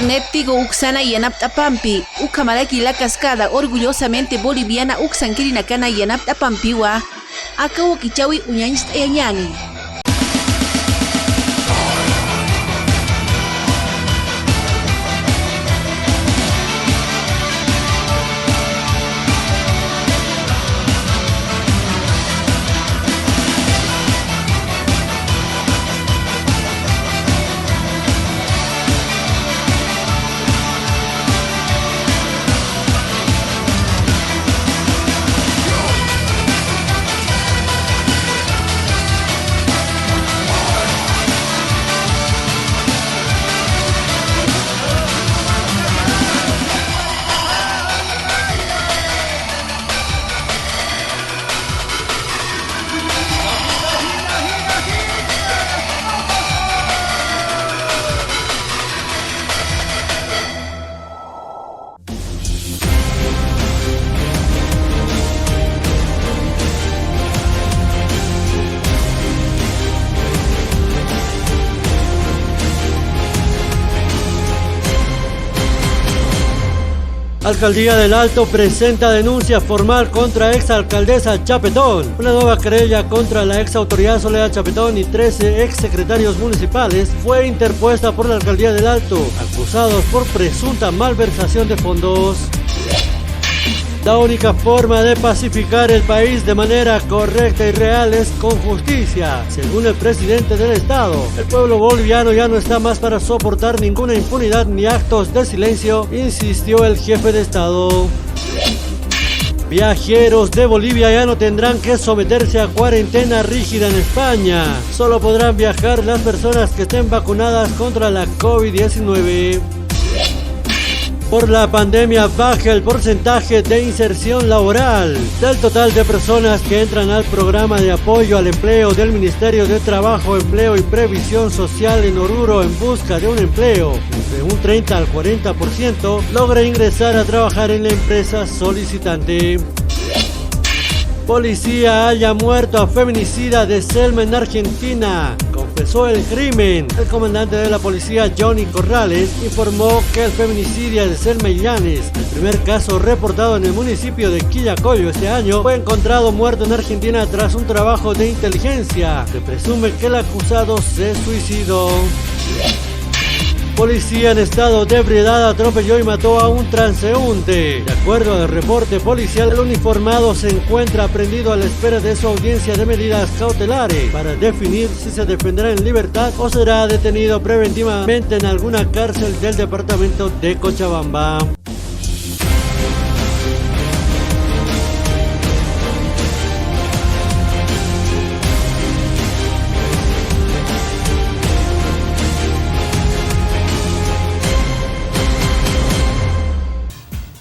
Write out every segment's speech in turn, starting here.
Néptigo Uxana y Anaptapampi, Ucamalaki la cascada, orgullosamente boliviana Uxanquirinacana y Anaptapampiwa, Acabo Kichawi Uñanist Eñani. Alcaldía del Alto presenta denuncia formal contra exalcaldesa Chapetón. Una nueva querella contra la exautoridad Soledad Chapetón y 13 exsecretarios municipales fue interpuesta por la Alcaldía del Alto, acusados por presunta malversación de fondos. La única forma de pacificar el país de manera correcta y real es con justicia, según el presidente del Estado. El pueblo boliviano ya no está más para soportar ninguna impunidad ni actos de silencio, insistió el jefe de Estado. Viajeros de Bolivia ya no tendrán que someterse a cuarentena rígida en España. Solo podrán viajar las personas que estén vacunadas contra la COVID-19. Por la pandemia baja el porcentaje de inserción laboral. Del total de personas que entran al programa de apoyo al empleo del Ministerio de Trabajo, Empleo y Previsión Social en Oruro en busca de un empleo, entre un 30 al 40% logra ingresar a trabajar en la empresa solicitante. Policía halla muerto a feminicida de Selma en Argentina. Confesó el crimen. El comandante de la policía, Johnny Corrales, informó que el feminicidio de Selma Illanes, el primer caso reportado en el municipio de Quillacollo este año, fue encontrado muerto en Argentina tras un trabajo de inteligencia. Se presume que el acusado se suicidó. Policía en estado de ebriedad atropelló y mató a un transeúnte. De acuerdo al reporte policial, el uniformado se encuentra aprehendido a la espera de su audiencia de medidas cautelares para definir si se defenderá en libertad o será detenido preventivamente en alguna cárcel del departamento de Cochabamba.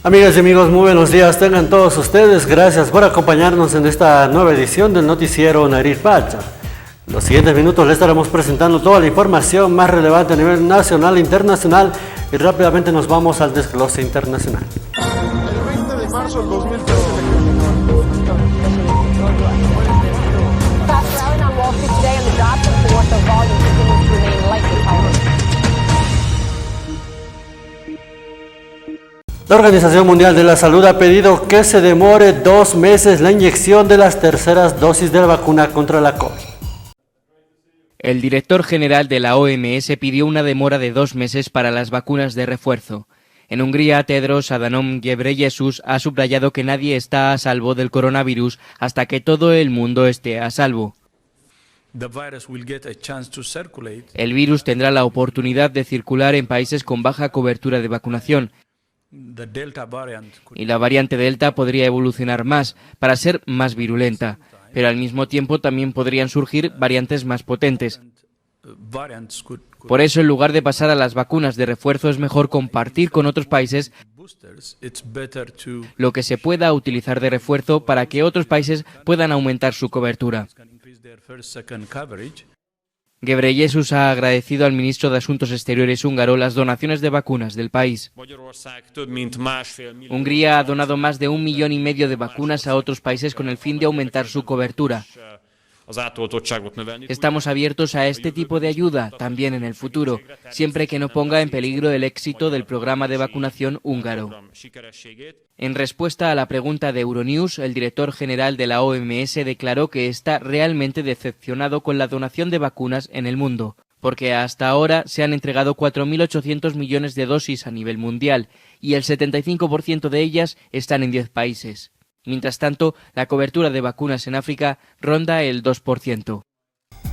Amigas y amigos, muy buenos días tengan todos ustedes. Gracias por acompañarnos en esta nueva edición del noticiero Nariz Pacha. En los siguientes minutos les estaremos presentando toda la información más relevante a nivel nacional e internacional y rápidamente nos vamos al desglose internacional. El 20 de marzo del 2013 La Organización Mundial de la Salud ha pedido que se demore 2 meses la inyección de las terceras dosis de la vacuna contra la COVID. El director general de la OMS pidió una demora de 2 meses para las vacunas de refuerzo. En Hungría, Tedros Adhanom Ghebreyesus ha subrayado que nadie está a salvo del coronavirus hasta que todo el mundo esté a salvo. El virus tendrá la oportunidad de circular en países con baja cobertura de vacunación. Y la variante Delta podría evolucionar más para ser más virulenta, pero al mismo tiempo también podrían surgir variantes más potentes. Por eso, en lugar de pasar a las vacunas de refuerzo, es mejor compartir con otros países lo que se pueda utilizar de refuerzo para que otros países puedan aumentar su cobertura. Ghebreyesus ha agradecido al ministro de Asuntos Exteriores húngaro las donaciones de vacunas del país. Hungría ha donado más de 1,5 millones de vacunas a otros países con el fin de aumentar su cobertura. Estamos abiertos a este tipo de ayuda también en el futuro, siempre que no ponga en peligro el éxito del programa de vacunación húngaro. En respuesta a la pregunta de Euronews, el director general de la OMS declaró que está realmente decepcionado con la donación de vacunas en el mundo, porque hasta ahora se han entregado 4.800 millones de dosis a nivel mundial y el 75% de ellas están en 10 países. Mientras tanto, la cobertura de vacunas en África ronda el 2%.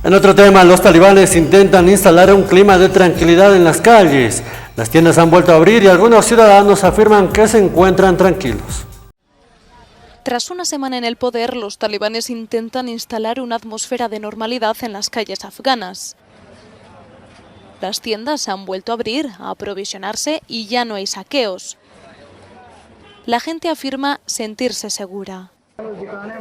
En otro tema, los talibanes intentan instalar un clima de tranquilidad en las calles. Las tiendas han vuelto a abrir y algunos ciudadanos afirman que se encuentran tranquilos. Tras una semana en el poder, los talibanes intentan instalar una atmósfera de normalidad en las calles afganas. Las tiendas han vuelto a abrir, a aprovisionarse y ya no hay saqueos. La gente afirma sentirse segura.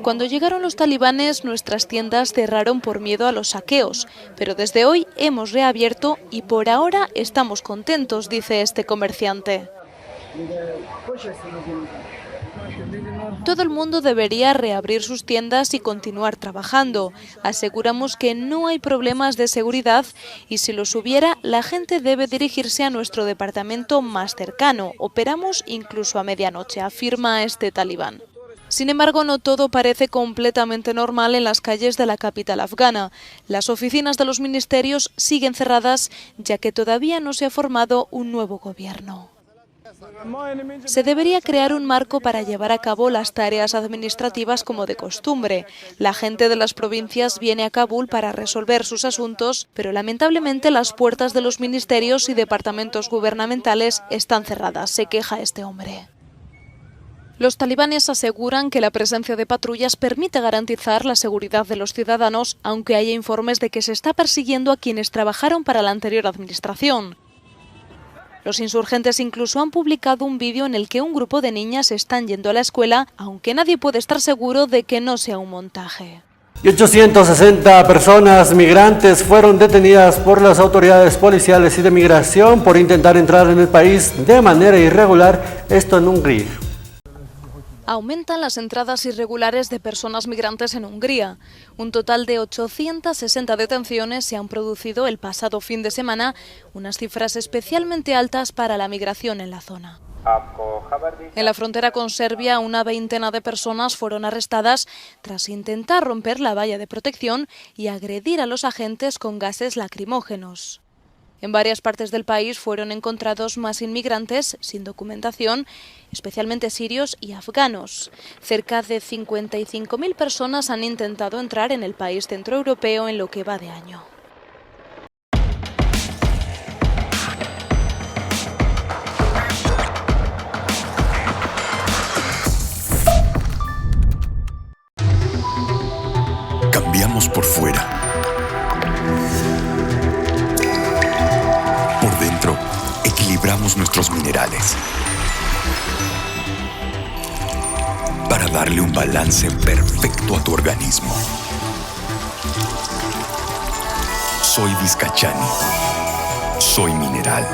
Cuando llegaron los talibanes, nuestras tiendas cerraron por miedo a los saqueos, pero desde hoy hemos reabierto y por ahora estamos contentos, dice este comerciante. Todo el mundo debería reabrir sus tiendas y continuar trabajando. Aseguramos que no hay problemas de seguridad y si los hubiera, la gente debe dirigirse a nuestro departamento más cercano. Operamos incluso a medianoche, afirma este talibán. Sin embargo, no todo parece completamente normal en las calles de la capital afgana. Las oficinas de los ministerios siguen cerradas, ya que todavía no se ha formado un nuevo gobierno. Se debería crear un marco para llevar a cabo las tareas administrativas como de costumbre. La gente de las provincias viene a Kabul para resolver sus asuntos, pero lamentablemente las puertas de los ministerios y departamentos gubernamentales están cerradas, se queja este hombre. Los talibanes aseguran que la presencia de patrullas permite garantizar la seguridad de los ciudadanos, aunque haya informes de que se está persiguiendo a quienes trabajaron para la anterior administración. Los insurgentes incluso han publicado un vídeo en el que un grupo de niñas están yendo a la escuela, aunque nadie puede estar seguro de que no sea un montaje. Y 860 personas migrantes fueron detenidas por las autoridades policiales y de migración por intentar entrar en el país de manera irregular, esto en Hungría. Aumentan las entradas irregulares de personas migrantes en Hungría. Un total de 860 detenciones se han producido el pasado fin de semana, unas cifras especialmente altas para la migración en la zona. En la frontera con Serbia, una veintena de personas fueron arrestadas tras intentar romper la valla de protección y agredir a los agentes con gases lacrimógenos. En varias partes del país fueron encontrados más inmigrantes sin documentación, especialmente sirios y afganos. Cerca de 55.000 personas han intentado entrar en el país centroeuropeo en lo que va de año. Cambiamos por fuera. Por dentro, equilibramos nuestros minerales para darle un balance perfecto a tu organismo. Soy Vizcachani. Soy mineral.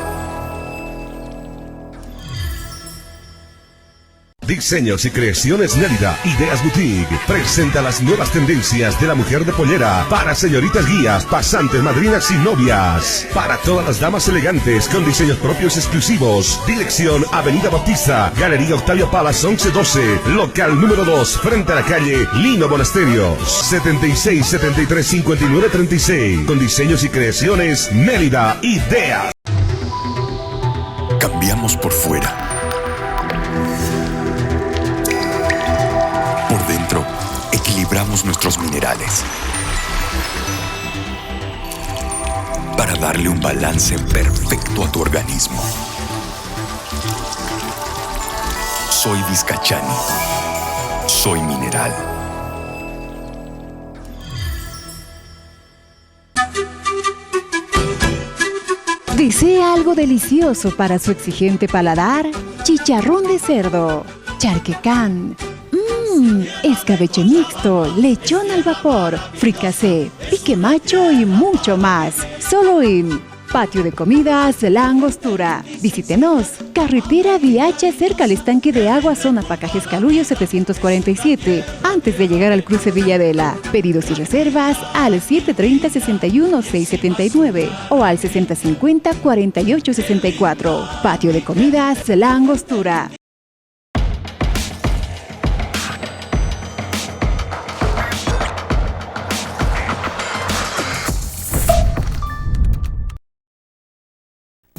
Diseños y creaciones Nélida, Ideas Boutique, presenta las nuevas tendencias de la mujer de pollera para señoritas guías, pasantes, madrinas y novias. Para todas las damas elegantes con diseños propios exclusivos. Dirección Avenida Bautista, Galería Octavio Palas 1112, local número 2, frente a la calle Lino Monasterios, 76 73 59 36. Con diseños y creaciones Nélida, Ideas. Cambiamos por fuera. Por dentro, equilibramos nuestros minerales para darle un balance perfecto a tu organismo. Soy Vizcachani. Soy mineral. ¿Desea algo delicioso para su exigente paladar? Chicharrón de cerdo, charquecán, escabeche mixto, lechón al vapor, fricasé, pique macho y mucho más. Solo en Patio de comidas La Angostura. Visítenos. Carretera Viacha cerca al estanque de agua, zona Pacajes Calullo 747. Antes de llegar al cruce Villadela. Pedidos y reservas al 730-61-679 o al 6050-4864. Patio de comidas La Angostura.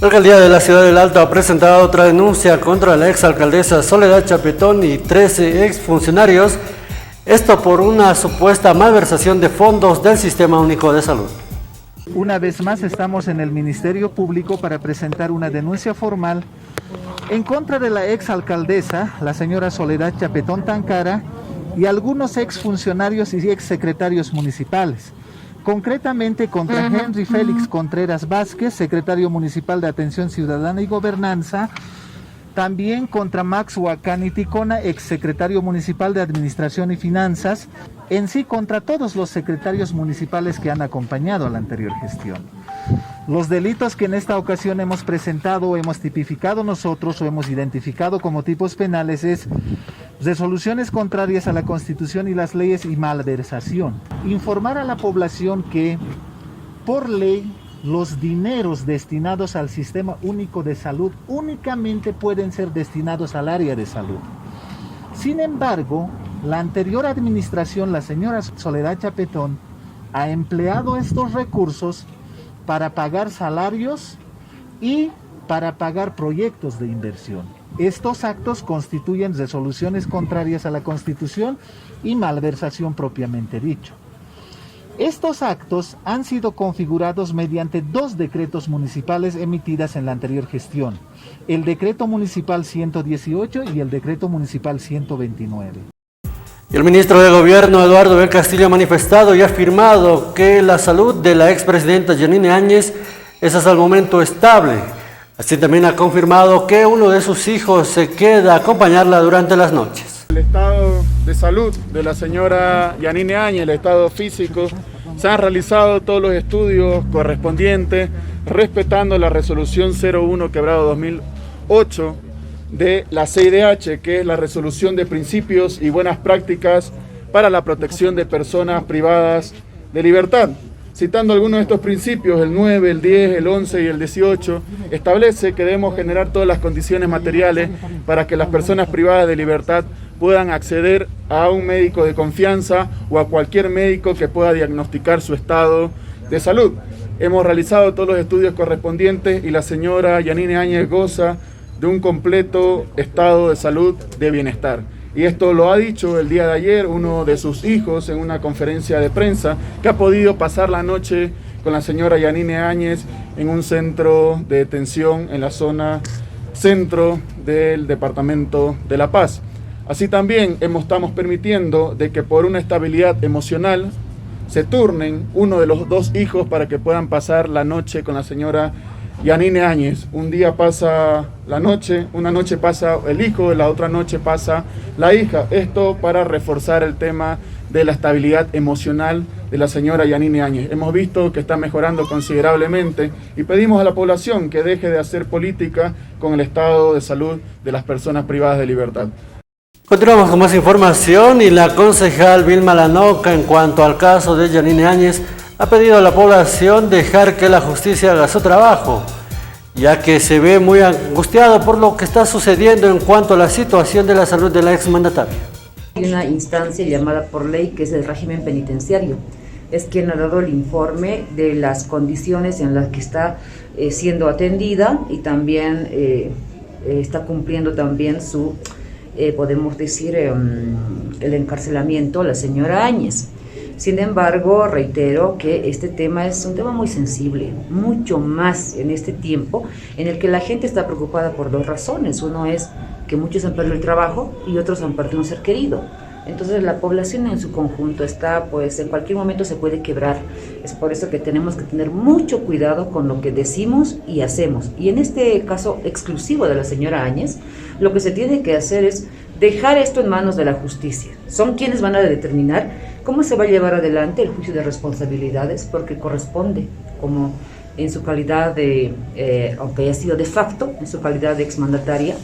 La alcaldía de la ciudad del Alto ha presentado otra denuncia contra la exalcaldesa Soledad Chapetón y 13 exfuncionarios, esto por una supuesta malversación de fondos del Sistema Único de Salud. Una vez más estamos en el Ministerio Público para presentar una denuncia formal en contra de la exalcaldesa, la señora Soledad Chapetón Tancara, y algunos exfuncionarios y exsecretarios municipales. Concretamente contra Henry Félix Contreras Vázquez, secretario municipal de Atención Ciudadana y Gobernanza, también contra Max Huacani Ticona, exsecretario municipal de Administración y Finanzas, en sí contra todos los secretarios municipales que han acompañado a la anterior gestión. Los delitos que en esta ocasión hemos presentado o hemos tipificado nosotros o hemos identificado como tipos penales es resoluciones contrarias a la Constitución y las leyes y malversación. Informar a la población que por ley los dineros destinados al Sistema Único de Salud únicamente pueden ser destinados al área de salud. Sin embargo, la anterior administración, la señora Soledad Chapetón, ha empleado estos recursos para pagar salarios y para pagar proyectos de inversión. Estos actos constituyen resoluciones contrarias a la Constitución y malversación propiamente dicho. Estos actos han sido configurados mediante 2 decretos municipales emitidas en la anterior gestión, el Decreto Municipal 118 y el Decreto Municipal 129. El ministro de Gobierno, Eduardo del Castillo, ha manifestado y ha afirmado que la salud de la expresidenta Yanine Áñez es hasta el momento estable. Así también ha confirmado que uno de sus hijos se queda a acompañarla durante las noches. El estado de salud de la señora Yanine Áñez, el estado físico, se han realizado todos los estudios correspondientes, respetando la resolución 01/2008 de la CIDH, que es la resolución de principios y buenas prácticas para la protección de personas privadas de libertad. Citando algunos de estos principios, el 9, el 10, el 11 y el 18, establece que debemos generar todas las condiciones materiales para que las personas privadas de libertad puedan acceder a un médico de confianza o a cualquier médico que pueda diagnosticar su estado de salud. Hemos realizado todos los estudios correspondientes y la señora Yanine Áñez goza de un completo estado de salud, de bienestar. Y esto lo ha dicho el día de ayer uno de sus hijos en una conferencia de prensa, que ha podido pasar la noche con la señora Yanine Áñez en un centro de detención en la zona centro del departamento de La Paz. Así también estamos permitiendo de que por una estabilidad emocional se turnen uno de los 2 hijos para que puedan pasar la noche con la señora Yanine Áñez. Un día pasa la noche, una noche pasa el hijo, la otra noche pasa la hija. Esto para reforzar el tema de la estabilidad emocional de la señora Yanine Áñez. Hemos visto que está mejorando considerablemente y pedimos a la población que deje de hacer política con el estado de salud de las personas privadas de libertad. Continuamos con más información y la concejal Vilma Lanoca, en cuanto al caso de Yanine Áñez, ha pedido a la población dejar que la justicia haga su trabajo, ya que se ve muy angustiado por lo que está sucediendo en cuanto a la situación de la salud de la exmandataria. Hay una instancia llamada por ley que es el régimen penitenciario. Es quien ha dado el informe de las condiciones en las que está siendo atendida y también está cumpliendo también su, podemos decir, el encarcelamiento la señora Áñez. Sin embargo, reitero que este tema es un tema muy sensible, mucho más en este tiempo en el que la gente está preocupada por 2 razones. Uno es que muchos han perdido el trabajo y otros han perdido un ser querido. Entonces la población en su conjunto está, pues en cualquier momento se puede quebrar. Es por eso que tenemos que tener mucho cuidado con lo que decimos y hacemos. Y en este caso exclusivo de la señora Áñez, lo que se tiene que hacer es dejar esto en manos de la justicia. Son quienes van a determinar cómo se va a llevar adelante el juicio de responsabilidades, porque corresponde como en su calidad de, aunque haya sido de facto, en su calidad de exmandataria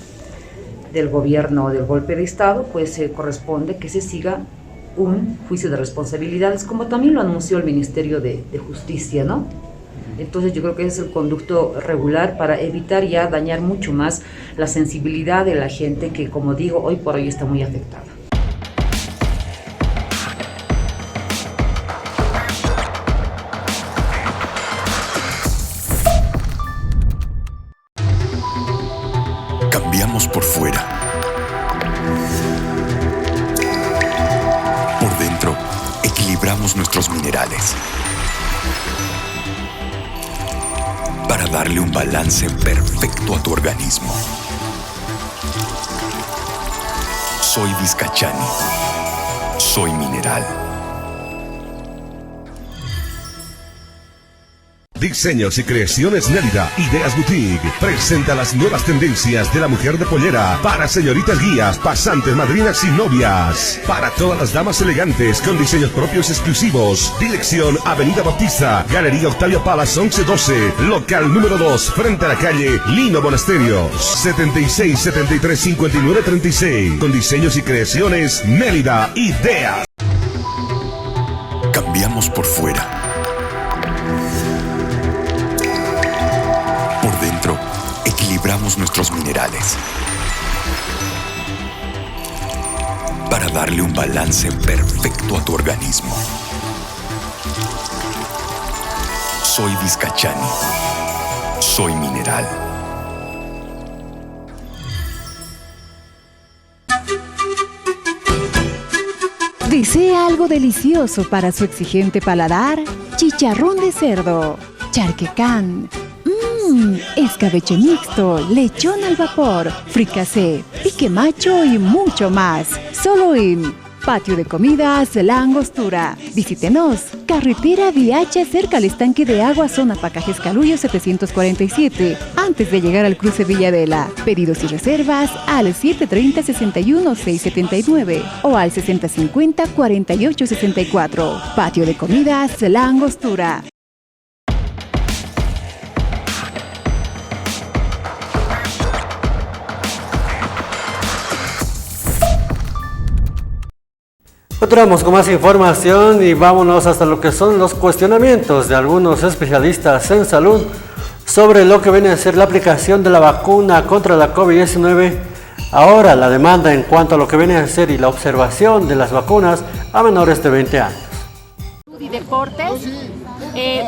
del gobierno del golpe de Estado, pues corresponde que se siga un juicio de responsabilidades, como también lo anunció el Ministerio de Justicia, ¿no? Entonces yo creo que ese es el conducto regular para evitar ya dañar mucho más la sensibilidad de la gente que, como digo, hoy por hoy está muy afectada. Cambiamos por fuera. Por dentro, equilibramos nuestros minerales para darle un balance perfecto a tu organismo. Soy Vizcachani. Soy mineral. Diseños y creaciones Nélida, Ideas Boutique, presenta las nuevas tendencias de la mujer de pollera para señoritas guías, pasantes, madrinas y novias. Para todas las damas elegantes con diseños propios exclusivos. Dirección Avenida Bautista, Galería Octavio Palas 1112, local número 2, frente a la calle Lino Monasterios, 76 73 59 36. Con diseños y creaciones Nélida, Ideas. Cambiamos por fuera. Por dentro, equilibramos nuestros minerales para darle un balance perfecto a tu organismo. Soy Vizcachani. Soy mineral. ¿Desea algo delicioso para su exigente paladar? Chicharrón de cerdo, charquecán, escabeche mixto, lechón al vapor, fricasé, pique macho y mucho más. Solo en Patio de Comidas La Angostura. Visítenos. Carretera Viacha, cerca al estanque de agua, zona Pacajes Calullo 747. Antes de llegar al cruce Villadela. Pedidos y reservas al 730-61-679 o al 6050-4864. Patio de Comidas La Angostura. Continuamos con más información y vámonos hasta lo que son los cuestionamientos de algunos especialistas en salud sobre lo que viene a ser la aplicación de la vacuna contra la COVID-19. Ahora la demanda en cuanto a lo que viene a ser y la observación de las vacunas a menores de 20 años. Y deportes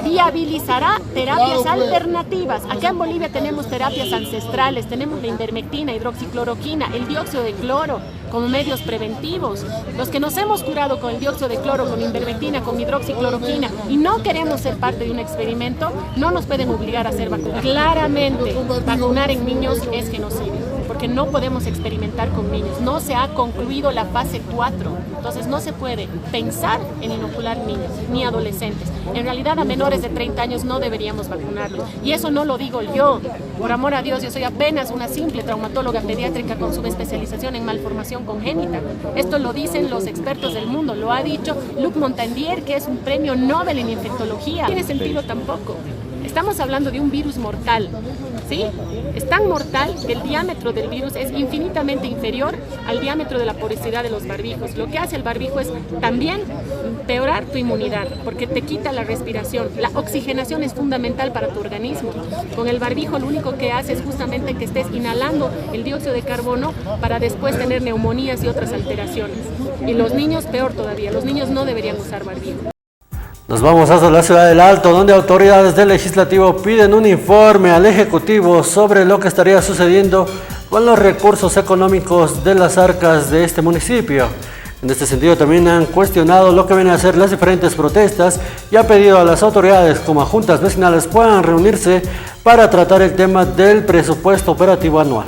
viabilizará terapias alternativas. Acá en Bolivia tenemos terapias ancestrales, tenemos la ivermectina, hidroxicloroquina, el dióxido de cloro como medios preventivos. Los que nos hemos curado con el dióxido de cloro, con ivermectina, con hidroxicloroquina y no queremos ser parte de un experimento, no nos pueden obligar a hacer vacunas. Claramente, vacunar en niños es genocidio, porque no podemos experimentar con niños. No se ha concluido la fase 4, entonces no se puede pensar en inocular niños ni adolescentes. En realidad a menores de 30 años no deberíamos vacunarlos. Y eso no lo digo yo, por amor a Dios, yo soy apenas una simple traumatóloga pediátrica con subespecialización en malformación congénita. Esto lo dicen los expertos del mundo, lo ha dicho Luc Montagnier, que es un premio Nobel en infectología. No tiene sentido tampoco. Estamos hablando de un virus mortal, ¿sí? Es tan mortal que el diámetro del virus es infinitamente inferior al diámetro de la porosidad de los barbijos. Lo que hace el barbijo es también empeorar tu inmunidad, porque te quita la respiración. La oxigenación es fundamental para tu organismo. Con el barbijo lo único que hace es justamente que estés inhalando el dióxido de carbono para después tener neumonías y otras alteraciones. Y los niños, peor todavía, los niños no deberían usar barbijo. Nos vamos hasta la ciudad del Alto, donde autoridades del Legislativo piden un informe al Ejecutivo sobre lo que estaría sucediendo con los recursos económicos de las arcas de este municipio. En este sentido también han cuestionado lo que vienen a ser las diferentes protestas y han pedido a las autoridades como a juntas vecinales puedan reunirse para tratar el tema del presupuesto operativo anual.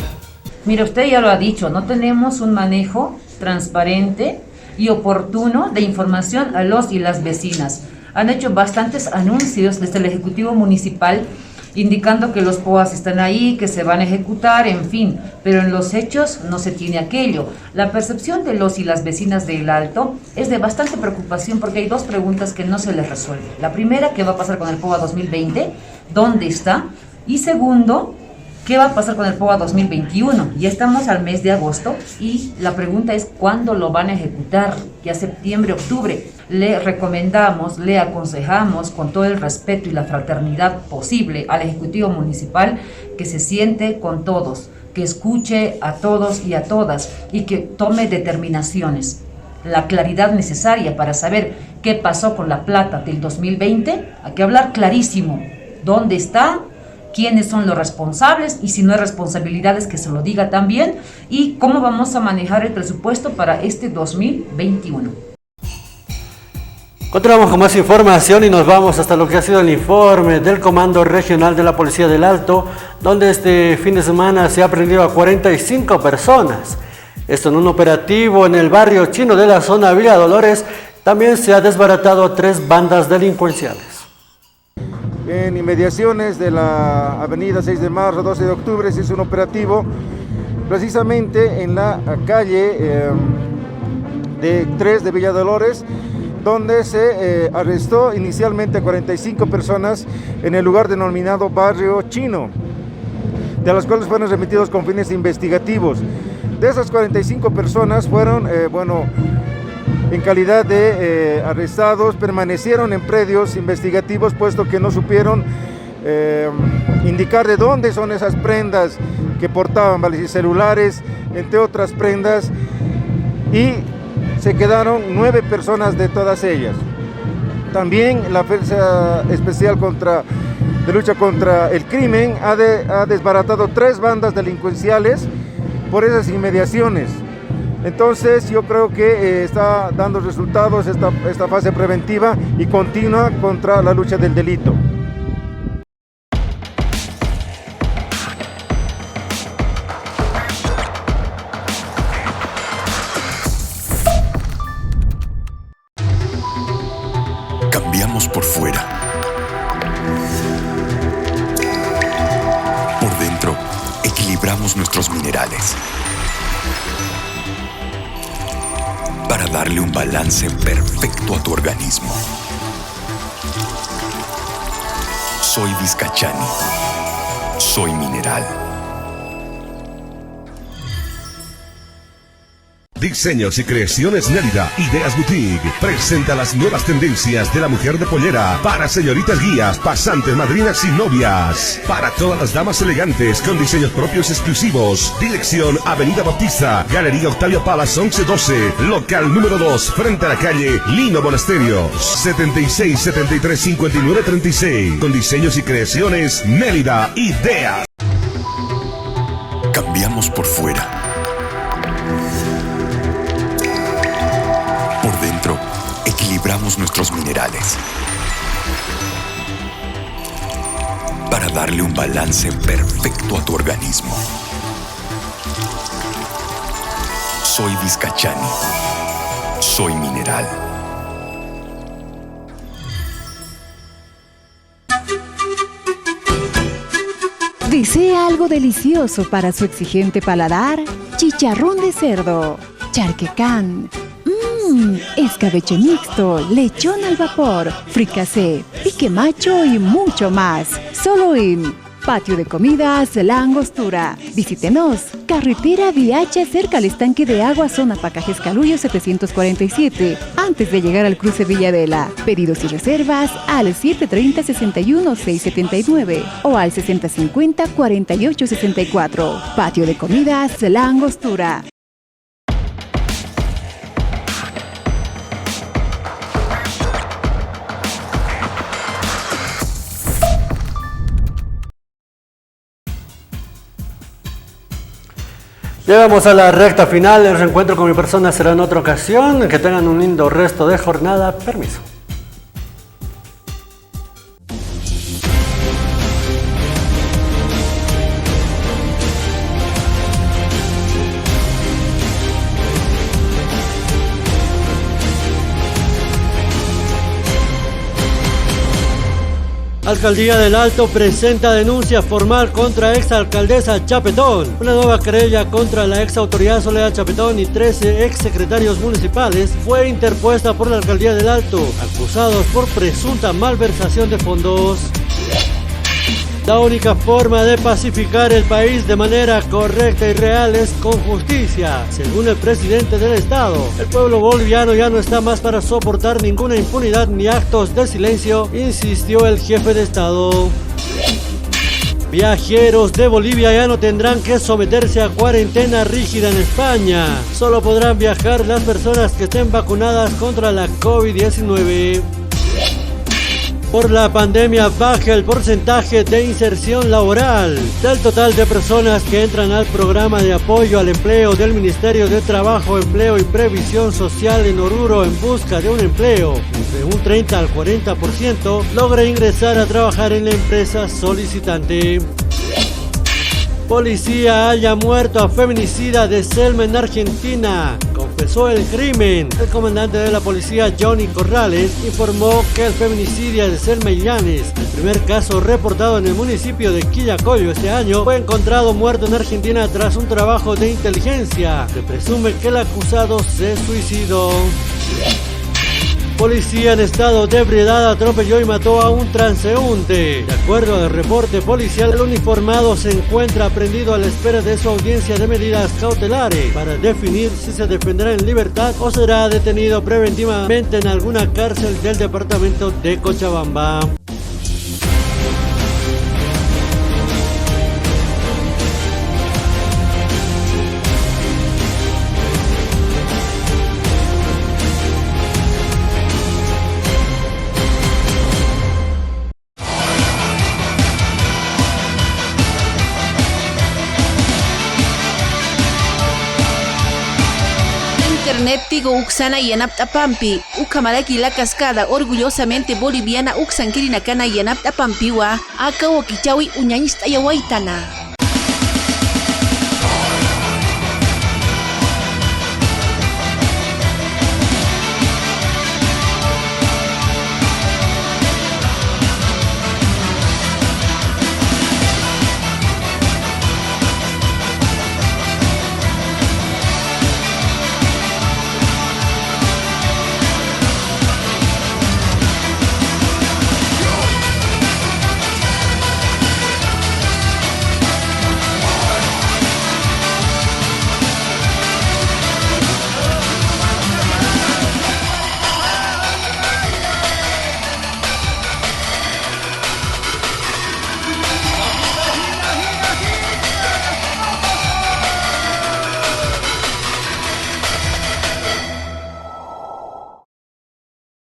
Mire, usted ya lo ha dicho, no tenemos un manejo transparente y oportuno de información a los y las vecinas. Han hecho bastantes anuncios desde el Ejecutivo Municipal indicando que los POAs están ahí, que se van a ejecutar, en fin, pero en los hechos no se tiene aquello. La percepción de los y las vecinas de El Alto es de bastante preocupación porque hay dos preguntas que no se les resuelven. La primera, ¿qué va a pasar con el POA 2020? ¿Dónde está? Y segundo, ¿qué va a pasar con el POA 2021? Ya estamos al mes de agosto y la pregunta es ¿cuándo lo van a ejecutar? Ya septiembre, octubre. Le recomendamos, le aconsejamos con todo el respeto y la fraternidad posible al Ejecutivo Municipal que se siente con todos, que escuche a todos y a todas y que tome determinaciones. La claridad necesaria para saber qué pasó con la plata del 2020, hay que hablar clarísimo. ¿Dónde está? ¿Quiénes son los responsables? Y si no hay responsabilidades, que se lo diga también. Y cómo vamos a manejar el presupuesto para este 2021. Continuamos con más información y nos vamos hasta lo que ha sido el informe del Comando Regional de la Policía del Alto, donde este fin de semana se ha aprendido a 45 personas. Esto en un operativo en el barrio chino de la zona Villa Dolores. También se ha desbaratado a 3 bandas delincuenciales. En inmediaciones de la avenida 6 de marzo, 12 de octubre, se hizo un operativo precisamente en la calle de 3 de Villa Dolores, donde se arrestó inicialmente a 45 personas en el lugar denominado Barrio Chino, de las cuales fueron remitidos con fines investigativos. De esas 45 personas fueron, en calidad de arrestados, permanecieron en predios investigativos, puesto que no supieron indicar de dónde son esas prendas que portaban, ¿vale? Celulares, entre otras prendas, y se quedaron 9 personas de todas ellas. También la Fuerza Especial de Lucha contra el Crimen ha desbaratado 3 bandas delincuenciales por esas inmediaciones. Entonces yo creo que está dando resultados esta fase preventiva y continua contra la lucha del delito. Cambiamos por fuera. Por dentro, equilibramos nuestros minerales para darle un balance perfecto a tu organismo. Soy Vizcachani. Soy mineral. Diseños y creaciones Nérida, Ideas Boutique, presenta las nuevas tendencias de la mujer de pollera para señoritas guías, pasantes, madrinas y novias. Para todas las damas elegantes con diseños propios exclusivos. Dirección Avenida Bautista, Galería Octavio Palas 1112, local número 2, frente a la calle Lino Monasterios, 76 73 59 36. Con diseños y creaciones Nérida, Ideas. Cambiamos por fuera. Por dentro, equilibramos nuestros minerales para darle un balance perfecto a tu organismo. Soy Vizcachani. Soy mineral. ¿Desea algo delicioso para su exigente paladar? Chicharrón de cerdo, charquecán, escabeche mixto, lechón al vapor, fricasé, pique macho y mucho más. Solo en Patio de Comidas La Angostura. Visítenos. Carretera Viacha, cerca al estanque de agua, zona Pacajes Calullo 747, antes de llegar al cruce Villadela. Pedidos y reservas al 730-61-679 o al 6050-4864. Patio de Comidas La Angostura. Llegamos a la recta final. El reencuentro con mi persona será en otra ocasión. Que tengan un lindo resto de jornada. Permiso. Alcaldía del Alto presenta denuncia formal contra exalcaldesa Chapetón. Una nueva querella contra la exautoridad Soledad Chapetón y 13 exsecretarios municipales fue interpuesta por la Alcaldía del Alto, acusados por presunta malversación de fondos. La única forma de pacificar el país de manera correcta y real es con justicia, según el presidente del Estado. El pueblo boliviano ya no está más para soportar ninguna impunidad ni actos de silencio, insistió el jefe de Estado. Viajeros de Bolivia ya no tendrán que someterse a cuarentena rígida en España. Solo podrán viajar las personas que estén vacunadas contra la COVID-19. Por la pandemia baja el porcentaje de inserción laboral. Del total de personas que entran al programa de apoyo al empleo del Ministerio de Trabajo, Empleo y Previsión Social en Oruro en busca de un empleo, entre un 30 al 40% logra ingresar a trabajar en la empresa solicitante. Policía halla muerto a feminicida de Selma en Argentina. Confesó el crimen. El comandante de la policía, Johnny Corrales, informó que el feminicidio de Selma Illanes, el primer caso reportado en el municipio de Quillacollo este año, fue encontrado muerto en Argentina tras un trabajo de inteligencia. Se presume que el acusado se suicidó. Policía en estado de ebriedad atropelló y mató a un transeúnte. De acuerdo al reporte policial, el uniformado se encuentra aprendido a la espera de su audiencia de medidas cautelares para definir si se defenderá en libertad o será detenido preventivamente en alguna cárcel del departamento de Cochabamba. Internet tigo uxana yanaptapampi, ukamalaki la cascada orgullosamente boliviana uxankiri nakana yanaptapampiwa, aka wakichawi uñañista yawaitana.